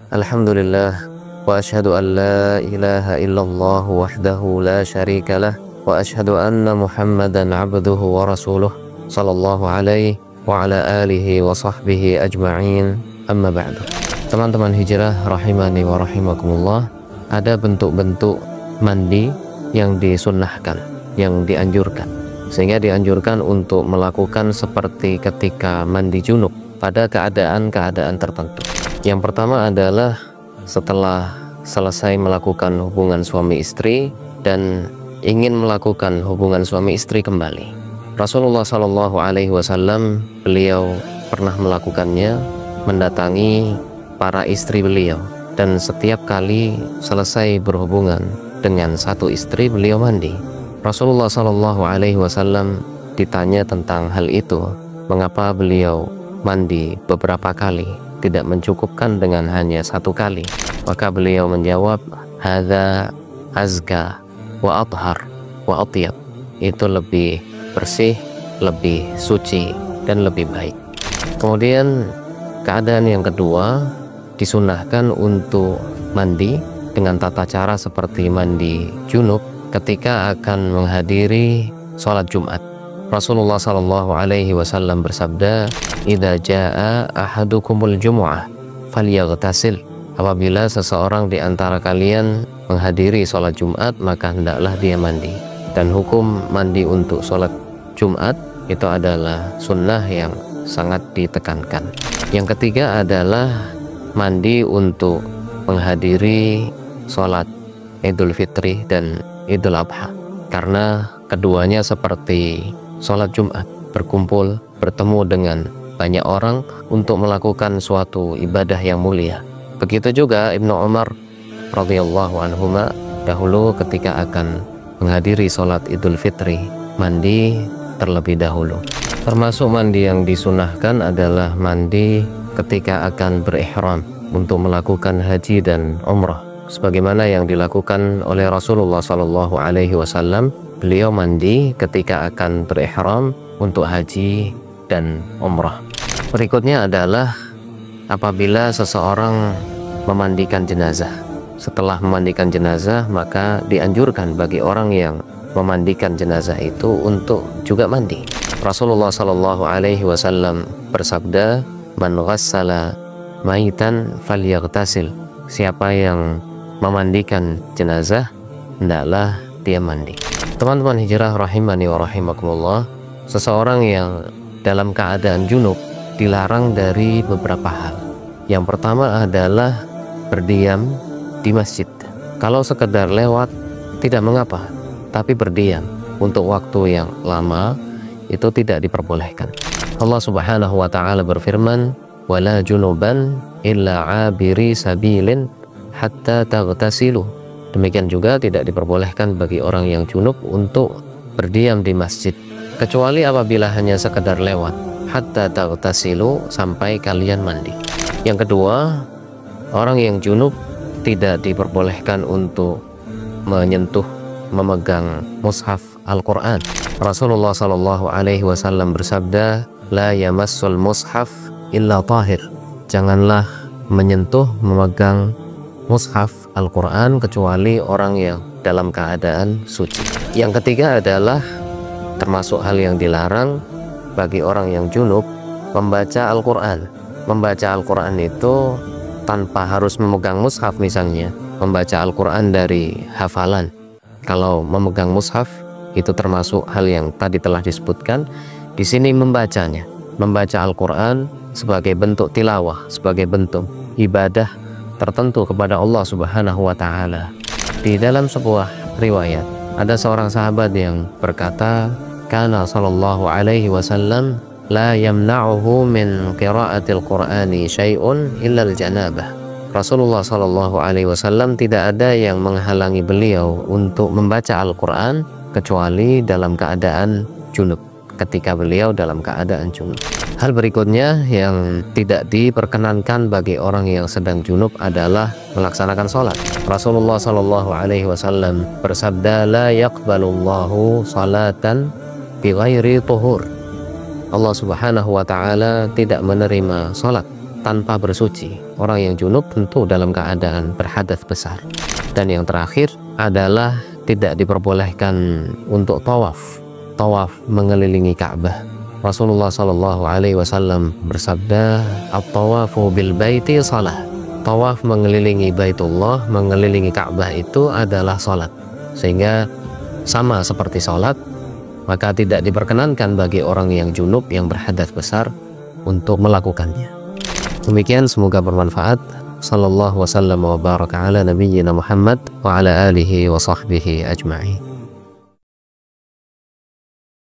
Alhamdulillah, wa ashhadu an la ilaha illallah wahdahu la syarika lah, wa ashhadu anna Muhammadan abduhu wa rasuluh sallallahu alaihi wa ala alihi wa sahbihi ajma'in, amma ba'du. Teman-teman hijrah rahimani wa rahimakumullah, ada bentuk-bentuk mandi yang disunnahkan, yang dianjurkan, sehingga dianjurkan untuk melakukan seperti ketika mandi junub pada keadaan-keadaan tertentu. Yang pertama adalah setelah selesai melakukan hubungan suami istri dan ingin melakukan hubungan suami istri kembali. Rasulullah Shallallahu Alaihi Wasallam beliau pernah melakukannya, mendatangi para istri beliau, dan setiap kali selesai berhubungan dengan satu istri beliau mandi. Rasulullah Shallallahu Alaihi Wasallam ditanya tentang hal itu, mengapa beliau mandi beberapa kali, tidak mencukupkan dengan hanya satu kali. Maka beliau menjawab, hadza azka wa athhar wa atyab, itu lebih bersih, lebih suci, dan lebih baik. Kemudian keadaan yang kedua, disunahkan untuk mandi dengan tata cara seperti mandi junub ketika akan menghadiri sholat Jumat. Rasulullah Shallallahu Alaihi Wasallam bersabda, "Idza jaa ahadukumul jumu'ah falyaghtasil." Apabila seseorang di antara kalian menghadiri sholat Jumat, maka hendaklah dia mandi. Dan hukum mandi untuk sholat Jumat itu adalah sunnah yang sangat ditekankan. Yang ketiga adalah mandi untuk menghadiri sholat Idul Fitri dan Idul Adha, karena keduanya seperti sholat Jumat, berkumpul, bertemu dengan banyak orang untuk melakukan suatu ibadah yang mulia. Begitu juga Ibnu Umar radhiyallahu anhuma dahulu ketika akan menghadiri sholat Idul Fitri, mandi terlebih dahulu. Termasuk mandi yang disunahkan adalah mandi ketika akan berihram untuk melakukan haji dan umrah, sebagaimana yang dilakukan oleh Rasulullah Shallallahu Alaihi Wasallam. Beliau mandi ketika akan berihram untuk haji dan umrah. Berikutnya adalah apabila seseorang memandikan jenazah. Setelah memandikan jenazah, maka dianjurkan bagi orang yang memandikan jenazah itu untuk juga mandi. Rasulullah Shallallahu Alaihi Wasallam bersabda, "Man ghassala maitan falyaghtasil." Siapa yang memandikan jenazah, hendaklah dia mandi. Teman-teman hijrah rahimani wa rahimakumullah, seseorang yang dalam keadaan junub dilarang dari beberapa hal. Yang pertama adalah berdiam di masjid. Kalau sekedar lewat tidak mengapa, tapi berdiam untuk waktu yang lama itu tidak diperbolehkan. Allah Subhanahu wa taala berfirman, "Wala junuban illa 'abiri sabilin hatta taghtasilu." Demikian juga tidak diperbolehkan bagi orang yang junub untuk berdiam di masjid, kecuali apabila hanya sekedar lewat, hatta taghtasilu, sampai kalian mandi. Yang kedua, orang yang junub tidak diperbolehkan untuk menyentuh, memegang mushaf Al-Quran. Rasulullah Shallallahu Alaihi Wasallam bersabda, "La yamassul mushaf illa tahir." Janganlah menyentuh, memegang mushaf Al-Quran kecuali orang yang dalam keadaan suci. Yang ketiga adalah termasuk hal yang dilarang bagi orang yang junub membaca Al-Quran. Membaca Al-Quran itu tanpa harus memegang mushaf, misalnya membaca Al-Quran dari hafalan. Kalau memegang mushaf itu termasuk hal yang tadi telah disebutkan. Di sini membacanya, membaca Al-Quran sebagai bentuk tilawah, sebagai bentuk ibadah tertentu kepada Allah Subhanahu wa taala. Di dalam sebuah riwayat ada seorang sahabat yang berkata, "Kana sallallahu alaihi wasallam la yamna'uhu min qira'atil Qur'ani syai'un illa al-janabah." Rasulullah Shallallahu Alaihi Wasallam tidak ada yang menghalangi beliau untuk membaca Al-Quran kecuali dalam keadaan junub, ketika beliau dalam keadaan junub. Hal berikutnya yang tidak diperkenankan bagi orang yang sedang junub adalah melaksanakan sholat. Rasulullah Shallallahu Alaihi Wasallam bersabda, "La yaqbalullahu salatan bighairi tuhur." Allah Subhanahu wa Ta'ala tidak menerima sholat tanpa bersuci. Orang yang junub tentu dalam keadaan berhadas besar. Dan yang terakhir adalah tidak diperbolehkan untuk tawaf mengelilingi Ka'bah. Rasulullah Shallallahu Alaihi Wasallam bersabda, "At-tawafu bil baiti salah." Tawaf mengelilingi Baitullah, mengelilingi Ka'bah itu adalah salat. Sehingga sama seperti salat, maka tidak diperkenankan bagi orang yang junub yang berhadas besar untuk melakukannya. Demikian, semoga bermanfaat. Sallallahu wasallam wa baraka ala nabiyyina Muhammad wa ala alihi wa sahbihi ajma'in.